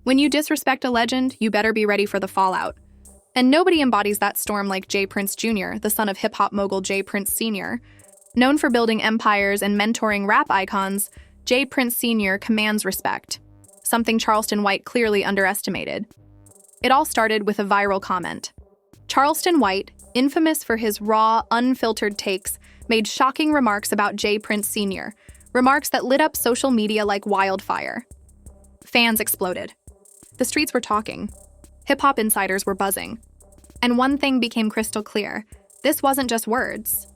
When you disrespect a legend, you better be ready for the fallout. And nobody embodies that storm like J. Prince Jr., the son of hip-hop mogul J. Prince Sr. Known for building empires and mentoring rap icons, J. Prince Sr. commands respect, something Charleston White clearly underestimated. It all started with a viral comment. Charleston White, infamous for his raw, unfiltered takes, made shocking remarks about J. Prince Sr., remarks that lit up social media like wildfire. Fans exploded. The streets were talking. Hip-hop insiders were buzzing. And one thing became crystal clear. This wasn't just words.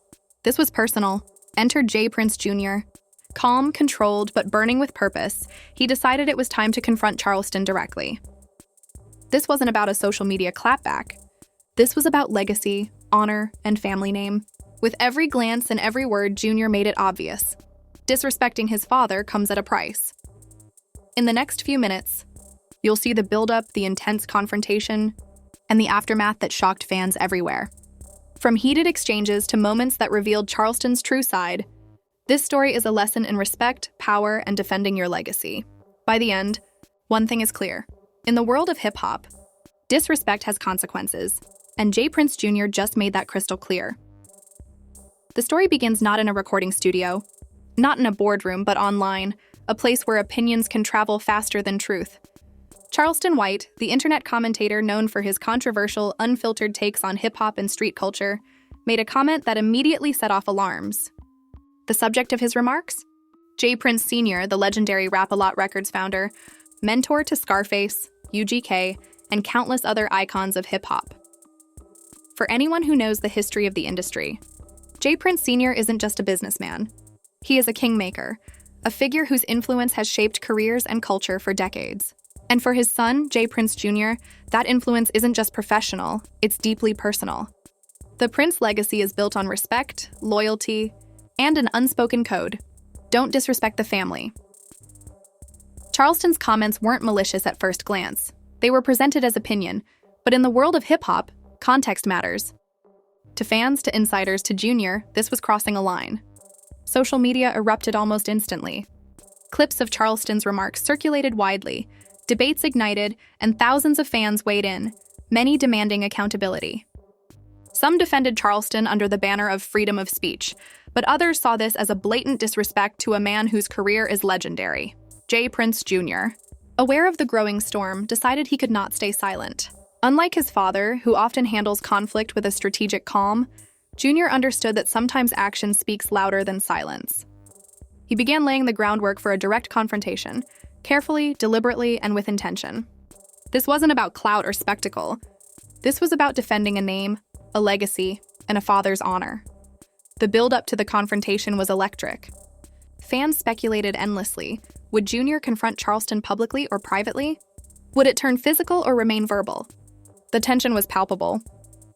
This was personal. Entered J. Prince Jr. Calm, controlled, but burning with purpose, he decided it was time to confront Charleston directly. This wasn't about a social media clapback. This was about legacy, honor, and family name. With every glance and every word, Jr. made it obvious. Disrespecting his father comes at a price. In the next few minutes, you'll see the buildup, the intense confrontation, and the aftermath that shocked fans everywhere. From heated exchanges to moments that revealed Charleston's true side, this story is a lesson in respect, power, and defending your legacy. By the end, one thing is clear. In the world of hip-hop, disrespect has consequences, and J. Prince Jr. just made that crystal clear. The story begins not in a recording studio, not in a boardroom, but online, a place where opinions can travel faster than truth. Charleston White, the internet commentator known for his controversial, unfiltered takes on hip-hop and street culture, made a comment that immediately set off alarms. The subject of his remarks? J. Prince Sr., the legendary Rap-A-Lot Records founder, mentor to Scarface, UGK, and countless other icons of hip-hop. For anyone who knows the history of the industry, J. Prince Sr. isn't just a businessman. He is a kingmaker, a figure whose influence has shaped careers and culture for decades. And for his son, J. Prince Jr., that influence isn't just professional, it's deeply personal. The Prince legacy is built on respect, loyalty, and an unspoken code. Don't disrespect the family. Charleston's comments weren't malicious at first glance. They were presented as opinion, but in the world of hip-hop, context matters. To fans, to insiders, to Jr., this was crossing a line. Social media erupted almost instantly. Clips of Charleston's remarks circulated widely, debates ignited, and thousands of fans weighed in, many demanding accountability. Some defended Charleston under the banner of freedom of speech, but others saw this as a blatant disrespect to a man whose career is legendary, J. Prince Jr. Aware of the growing storm, decided he could not stay silent. Unlike his father, who often handles conflict with a strategic calm, Jr. understood that sometimes action speaks louder than silence. He began laying the groundwork for a direct confrontation, carefully, deliberately, and with intention. This wasn't about clout or spectacle. This was about defending a name, a legacy, and a father's honor. The build-up to the confrontation was electric. Fans speculated endlessly. Would Jr. confront Charleston publicly or privately? Would it turn physical or remain verbal? The tension was palpable.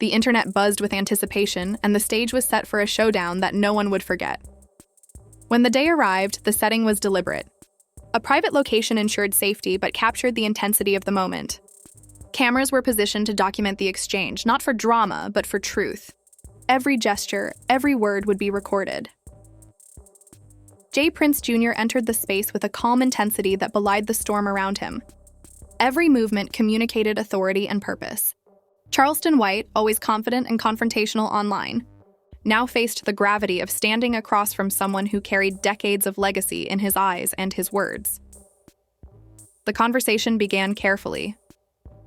The internet buzzed with anticipation, and the stage was set for a showdown that no one would forget. When the day arrived, the setting was deliberate. A private location ensured safety but captured the intensity of the moment. Cameras were positioned to document the exchange, not for drama, but for truth. Every gesture, every word would be recorded. J. Prince Jr. entered the space with a calm intensity that belied the storm around him. Every movement communicated authority and purpose. Charleston White, always confident and confrontational online, now faced the gravity of standing across from someone who carried decades of legacy in his eyes and his words. The conversation began carefully.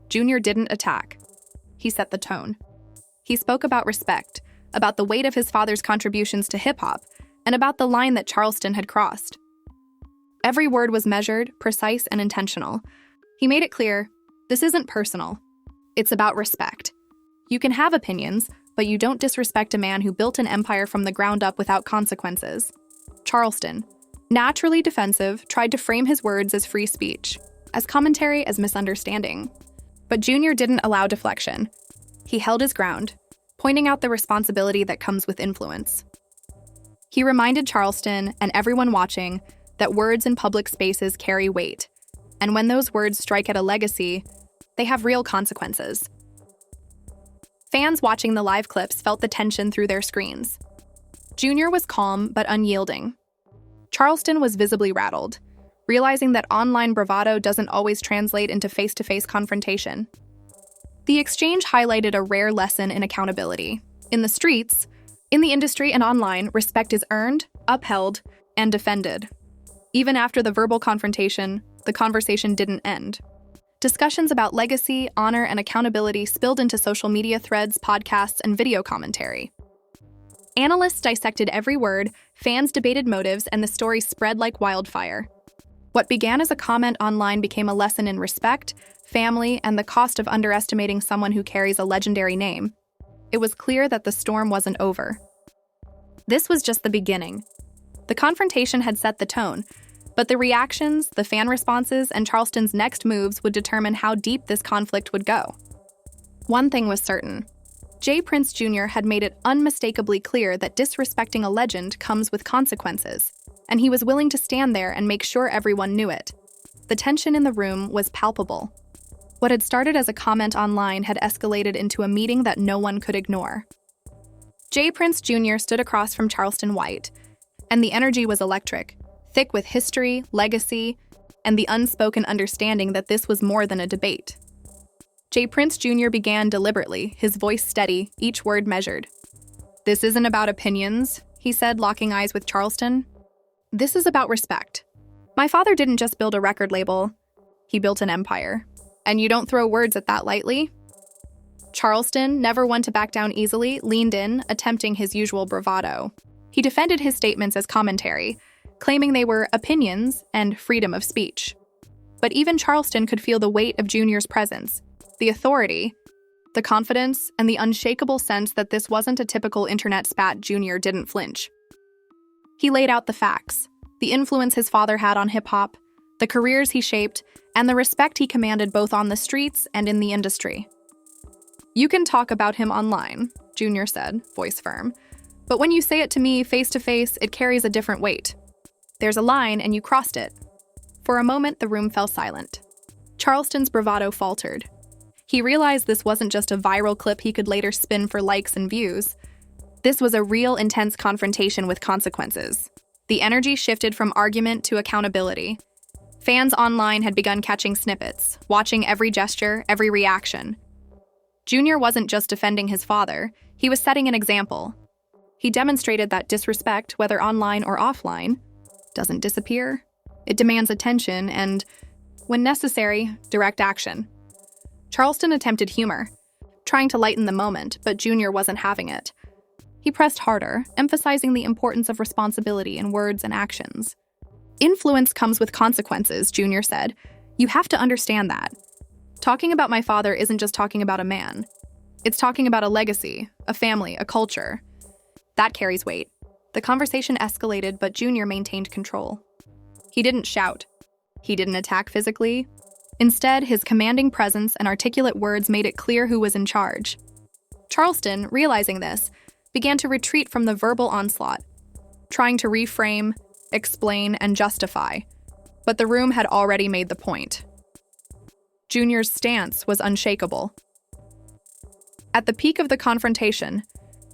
Jr. didn't attack. He set the tone. He spoke about respect, about the weight of his father's contributions to hip-hop, and about the line that Charleston had crossed. Every word was measured, precise, and intentional. He made it clear, this isn't personal. It's about respect. You can have opinions, but you don't disrespect a man who built an empire from the ground up without consequences. Charleston, naturally defensive, tried to frame his words as free speech, as commentary, as misunderstanding. But Jr. didn't allow deflection. He held his ground, pointing out the responsibility that comes with influence. He reminded Charleston and everyone watching that words in public spaces carry weight, and when those words strike at a legacy, they have real consequences. Fans watching the live clips felt the tension through their screens. Jr. was calm but unyielding. Charleston was visibly rattled. realizing that online bravado doesn't always translate into face-to-face confrontation. The exchange highlighted a rare lesson in accountability. In the streets, in the industry, and online, respect is earned, upheld, and defended. Even after the verbal confrontation, the conversation didn't end. Discussions about legacy, honor, and accountability spilled into social media threads, podcasts, and video commentary. Analysts dissected every word, fans debated motives, and the story spread like wildfire. What began as a comment online became a lesson in respect, family, and the cost of underestimating someone who carries a legendary name. It was clear that the storm wasn't over. This was just the beginning. The confrontation had set the tone, but the reactions, the fan responses, and Charleston's next moves would determine how deep this conflict would go. One thing was certain. J. Prince Jr. had made it unmistakably clear that disrespecting a legend comes with consequences, and he was willing to stand there and make sure everyone knew it. The tension in the room was palpable. What had started as a comment online had escalated into a meeting that no one could ignore. J. Prince Jr. stood across from Charleston White, and the energy was electric, thick with history, legacy, and the unspoken understanding that this was more than a debate. J. Prince Jr. began deliberately, his voice steady, each word measured. "This isn't about opinions," he said, locking eyes with Charleston. "This is about respect. My father didn't just build a record label, he built an empire. And you don't throw words at that lightly." Charleston, never one to back down easily, leaned in, attempting his usual bravado. He defended his statements as commentary, claiming they were opinions and freedom of speech. But even Charleston could feel the weight of Junior's presence, the authority, the confidence, and the unshakable sense that this wasn't a typical internet spat. Junior didn't flinch. He laid out the facts, the influence his father had on hip-hop, the careers he shaped, and the respect he commanded both on the streets and in the industry. "You can talk about him online," Junior said, voice firm. "But when you say it to me face-to-face, it carries a different weight. There's a line, and you crossed it." For a moment, the room fell silent. Charleston's bravado faltered. He realized this wasn't just a viral clip he could later spin for likes and views. This was a real, intense confrontation with consequences. The energy shifted from argument to accountability. Fans online had begun catching snippets, watching every gesture, every reaction. Junior wasn't just defending his father, he was setting an example. He demonstrated that disrespect, whether online or offline, doesn't disappear. It demands attention and, when necessary, direct action. Charleston attempted humor, trying to lighten the moment, but Junior wasn't having it. He pressed harder, emphasizing the importance of responsibility in words and actions. "Influence comes with consequences," Junior said. "You have to understand that. Talking about my father isn't just talking about a man. It's talking about a legacy, a family, a culture. That carries weight." The conversation escalated, but Junior maintained control. He didn't shout. He didn't attack physically. Instead, his commanding presence and articulate words made it clear who was in charge. Charleston, realizing this, began to retreat from the verbal onslaught, trying to reframe, explain, and justify. But the room had already made the point. Junior's stance was unshakable. At the peak of the confrontation,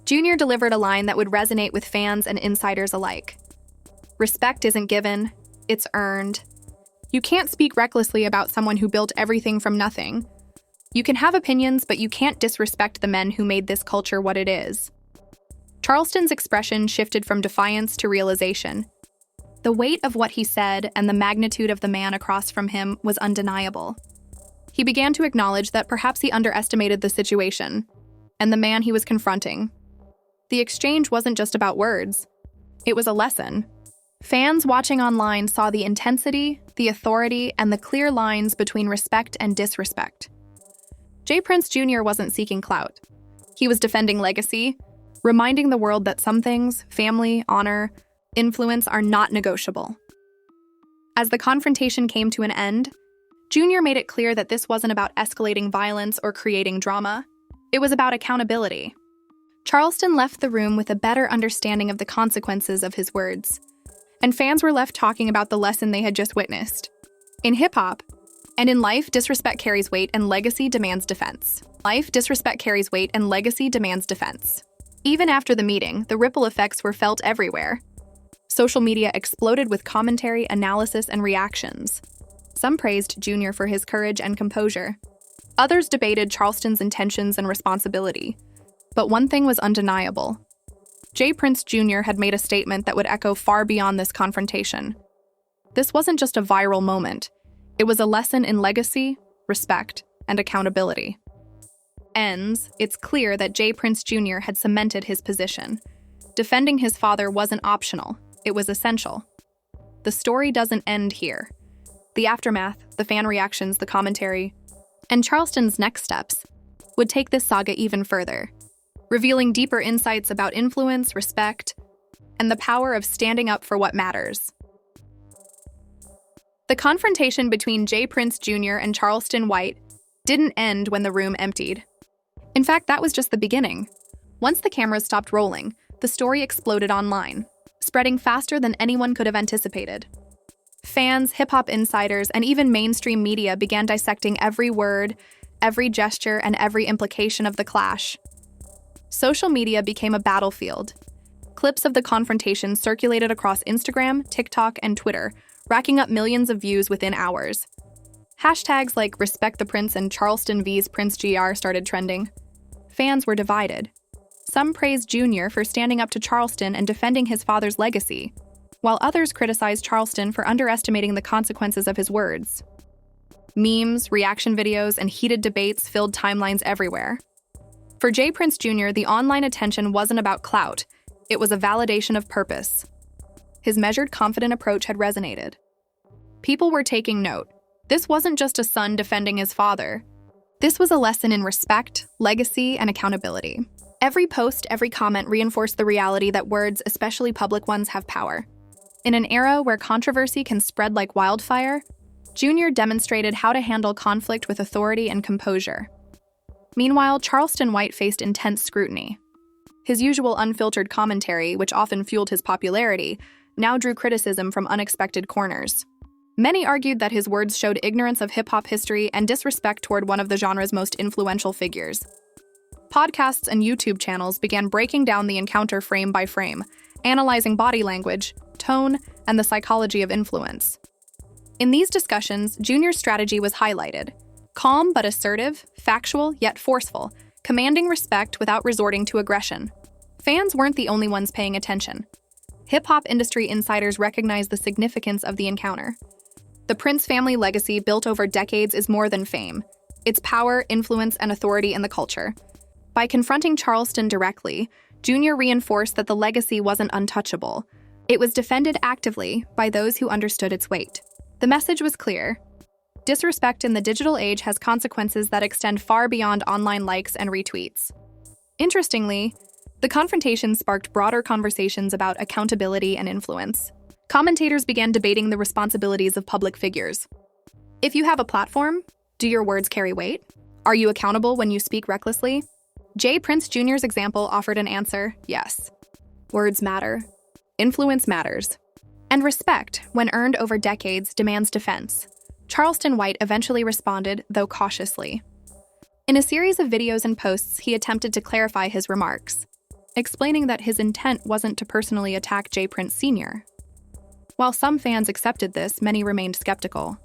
Junior delivered a line that would resonate with fans and insiders alike. "Respect isn't given, it's earned. You can't speak recklessly about someone who built everything from nothing. You can have opinions, but you can't disrespect the men who made this culture what it is." Charleston's expression shifted from defiance to realization. The weight of what he said and the magnitude of the man across from him was undeniable. He began to acknowledge that perhaps he underestimated the situation and the man he was confronting. The exchange wasn't just about words. It was a lesson. Fans watching online saw the intensity, the authority, and the clear lines between respect and disrespect. J. Prince Jr. wasn't seeking clout. He was defending legacy, reminding the world that some things, family, honor, influence, are not negotiable. As the confrontation came to an end, Junior made it clear that this wasn't about escalating violence or creating drama. It was about accountability. Charleston left the room with a better understanding of the consequences of his words, and fans were left talking about the lesson they had just witnessed. In hip-hop, and in life, disrespect carries weight and legacy demands defense. Even after the meeting, the ripple effects were felt everywhere. Social media exploded with commentary, analysis, and reactions. Some praised Jr. for his courage and composure. Others debated Charleston's intentions and responsibility. But one thing was undeniable. J. Prince Jr. had made a statement that would echo far beyond this confrontation. This wasn't just a viral moment. It was a lesson in legacy, respect, and accountability. It's clear that J. Prince Jr. had cemented his position. Defending his father wasn't optional, it was essential. The story doesn't end here. The aftermath, the fan reactions, the commentary, and Charleston's next steps would take this saga even further, revealing deeper insights about influence, respect, and the power of standing up for what matters. The confrontation between J. Prince Jr. and Charleston White didn't end when the room emptied. In fact, that was just the beginning. Once the cameras stopped rolling, the story exploded online, spreading faster than anyone could have anticipated. Fans, hip-hop insiders, and even mainstream media began dissecting every word, every gesture, and every implication of the clash. Social media became a battlefield. Clips of the confrontation circulated across Instagram, TikTok, and Twitter, racking up millions of views within hours. Hashtags like Respect the Prince and Charleston vs. Prince GR started trending. Fans were divided. Some praised Jr. for standing up to Charleston and defending his father's legacy, while others criticized Charleston for underestimating the consequences of his words. Memes, reaction videos, and heated debates filled timelines everywhere. For J. Prince Jr., the online attention wasn't about clout, it was a validation of purpose. His measured, confident approach had resonated. People were taking note. This wasn't just a son defending his father. This was a lesson in respect, legacy, and accountability. Every post, every comment reinforced the reality that words, especially public ones, have power. In an era where controversy can spread like wildfire, Jr. demonstrated how to handle conflict with authority and composure. Meanwhile, Charleston White faced intense scrutiny. His usual unfiltered commentary, which often fueled his popularity, now drew criticism from unexpected corners. Many argued that his words showed ignorance of hip-hop history and disrespect toward one of the genre's most influential figures. Podcasts and YouTube channels began breaking down the encounter frame by frame, analyzing body language, tone, and the psychology of influence. In these discussions, Jr.'s strategy was highlighted: calm but assertive, factual yet forceful, commanding respect without resorting to aggression. Fans weren't the only ones paying attention. Hip-hop industry insiders recognized the significance of the encounter. The Prince family legacy built over decades is more than fame. It's power, influence, and authority in the culture. By confronting Charleston directly, Jr. reinforced that the legacy wasn't untouchable. It was defended actively by those who understood its weight. The message was clear. Disrespect in the digital age has consequences that extend far beyond online likes and retweets. Interestingly, the confrontation sparked broader conversations about accountability and influence. Commentators began debating the responsibilities of public figures. If you have a platform, do your words carry weight? Are you accountable when you speak recklessly? J. Prince Jr.'s example offered an answer: yes. Words matter. Influence matters. And respect, when earned over decades, demands defense. Charleston White eventually responded, though cautiously. In a series of videos and posts, he attempted to clarify his remarks, explaining that his intent wasn't to personally attack J. Prince Sr. While some fans accepted this, many remained skeptical,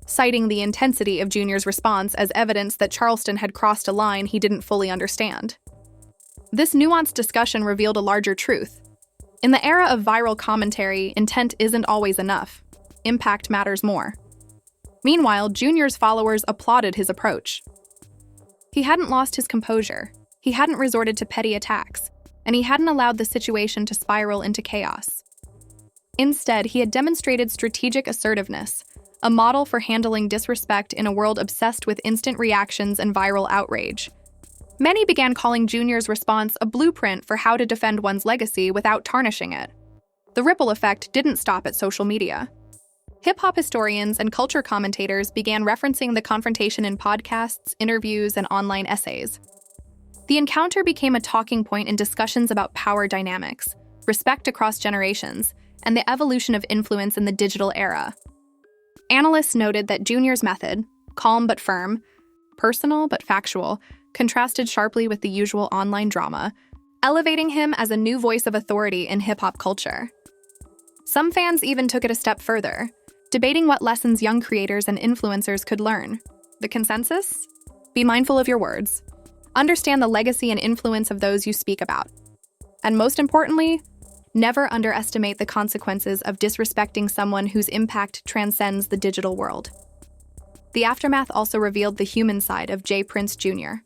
citing the intensity of Jr.'s response as evidence that Charleston had crossed a line he didn't fully understand. This nuanced discussion revealed a larger truth. In the era of viral commentary, intent isn't always enough. Impact matters more. Meanwhile, Jr.'s followers applauded his approach. He hadn't lost his composure, he hadn't resorted to petty attacks, and he hadn't allowed the situation to spiral into chaos. Instead, he had demonstrated strategic assertiveness, a model for handling disrespect in a world obsessed with instant reactions and viral outrage. Many began calling Jr.'s response a blueprint for how to defend one's legacy without tarnishing it. The ripple effect didn't stop at social media. Hip-hop historians and culture commentators began referencing the confrontation in podcasts, interviews, and online essays. The encounter became a talking point in discussions about power dynamics, respect across generations, and the evolution of influence in the digital era. Analysts noted that Jr.'s method, calm but firm, personal but factual, contrasted sharply with the usual online drama, elevating him as a new voice of authority in hip-hop culture. Some fans even took it a step further, debating what lessons young creators and influencers could learn. The consensus? Be mindful of your words. Understand the legacy and influence of those you speak about. And most importantly, never underestimate the consequences of disrespecting someone whose impact transcends the digital world. The aftermath also revealed the human side of J. Prince Jr.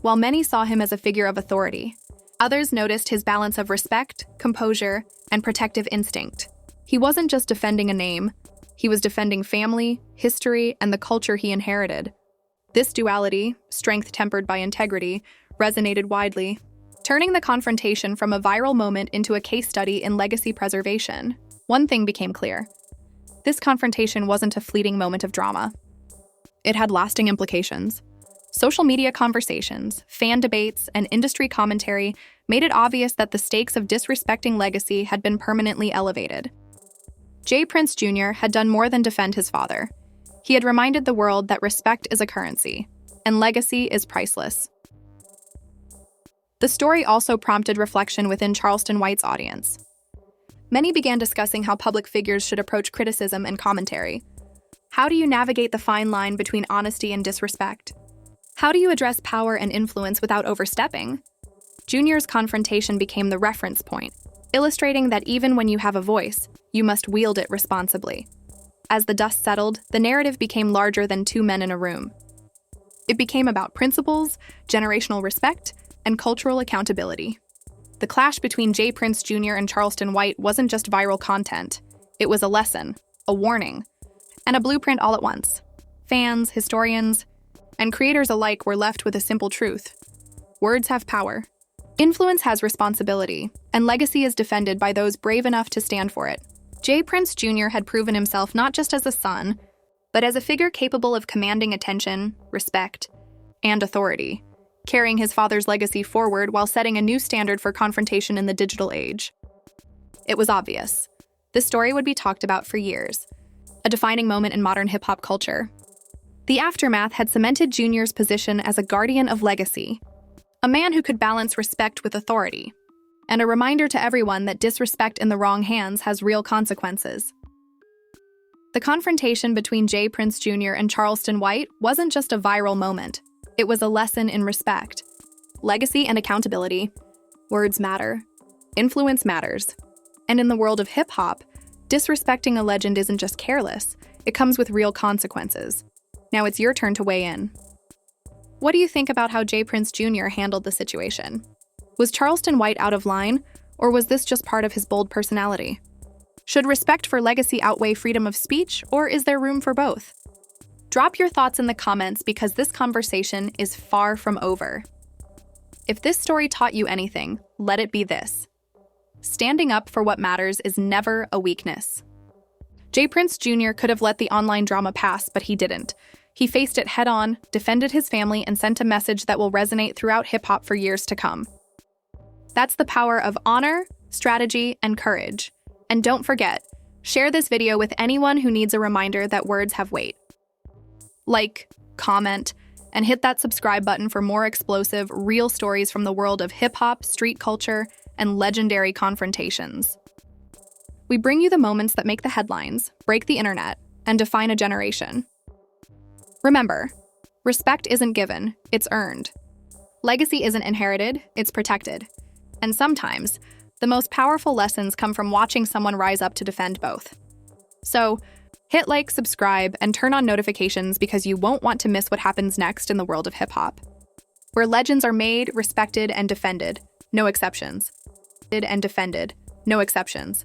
While many saw him as a figure of authority, others noticed his balance of respect, composure, and protective instinct. He wasn't just defending a name, he was defending family, history, and the culture he inherited. This duality, strength tempered by integrity, resonated widely, turning the confrontation from a viral moment into a case study in legacy preservation. One thing became clear. This confrontation wasn't a fleeting moment of drama. It had lasting implications. Social media conversations, fan debates, and industry commentary made it obvious that the stakes of disrespecting legacy had been permanently elevated. J. Prince Jr. had done more than defend his father. He had reminded the world that respect is a currency, and legacy is priceless. The story also prompted reflection within Charleston White's audience. Many began discussing how public figures should approach criticism and commentary. How do you navigate the fine line between honesty and disrespect? How do you address power and influence without overstepping? Junior's confrontation became the reference point, illustrating that even when you have a voice, you must wield it responsibly. As the dust settled, the narrative became larger than two men in a room. It became about principles, generational respect, and cultural accountability. The clash between J. Prince Jr. and Charleston White wasn't just viral content. It was a lesson, a warning, and a blueprint all at once. Fans, historians, and creators alike were left with a simple truth. Words have power. Influence has responsibility, and legacy is defended by those brave enough to stand for it. J. Prince Jr. had proven himself not just as a son, but as a figure capable of commanding attention, respect, and authority, carrying his father's legacy forward while setting a new standard for confrontation in the digital age. It was obvious. This story would be talked about for years, a defining moment in modern hip-hop culture. The aftermath had cemented Junior's position as a guardian of legacy, a man who could balance respect with authority, and a reminder to everyone that disrespect in the wrong hands has real consequences. The confrontation between J. Prince Jr. and Charleston White wasn't just a viral moment. It was a lesson in respect, legacy, and accountability. Words matter. Influence matters. And in the world of hip-hop, disrespecting a legend isn't just careless. It comes with real consequences. Now it's your turn to weigh in. What do you think about how J. Prince Jr. handled the situation? Was Charleston White out of line, or was this just part of his bold personality? Should respect for legacy outweigh freedom of speech, or is there room for both? Drop your thoughts in the comments because this conversation is far from over. If this story taught you anything, let it be this. Standing up for what matters is never a weakness. J. Prince Jr. could have let the online drama pass, but he didn't. He faced it head-on, defended his family, and sent a message that will resonate throughout hip-hop for years to come. That's the power of honor, strategy, and courage. And don't forget, share this video with anyone who needs a reminder that words have weight. Like, comment, and hit that subscribe button for more explosive, real stories from the world of hip-hop, street culture, and legendary confrontations. We bring you the moments that make the headlines, break the internet, and define a generation. Remember, respect isn't given, it's earned. Legacy isn't inherited, it's protected. And sometimes, the most powerful lessons come from watching someone rise up to defend both. So, hit like, subscribe, and turn on notifications because you won't want to miss what happens next in the world of hip-hop, where legends are made, respected, and defended, no exceptions. No exceptions.